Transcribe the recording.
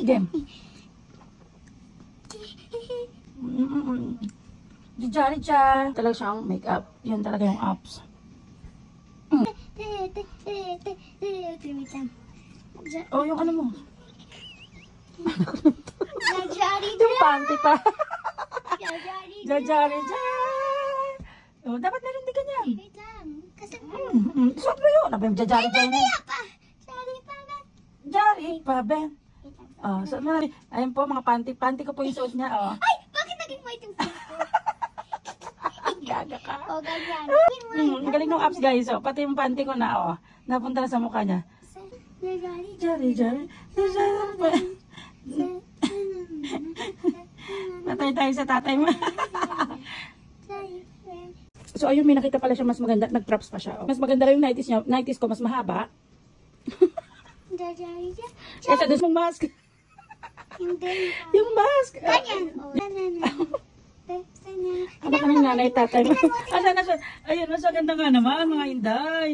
Game. Jari-jari. Talaga siyang makeup. Yun talaga yung apps. Oh, yung ano mo? Yung panty pa. Jari-jari. Oh, dapat meron din ganyan. Wait lang. Kasi Suot mo yun. Ano yung jari-jari na? Jari pa, Ben. Oh, suot mo na. Ayun po, mga panty. Panty ko po yung suot niya. Oh. ay! Bakit naging white yung face ko? Gaga ka. O, ganyan. Ang galing ng apps, guys. Oh, pati yung panty ko na, oh. Napunta na sa mukha niya. Jari-jari. Patay tayo sa tatay mo. So, ayun, may nakita pala siya mas maganda. Nag-props pa siya. Oh. Mas maganda rin yung 90s niya. 90s ko, mas mahaba. Kaya doon mong mask. Yung mask. Ganyan. Ano ka ng nanay, tatay mo? Asan na siya? Ayun, mas maganda nga naman, mga inday.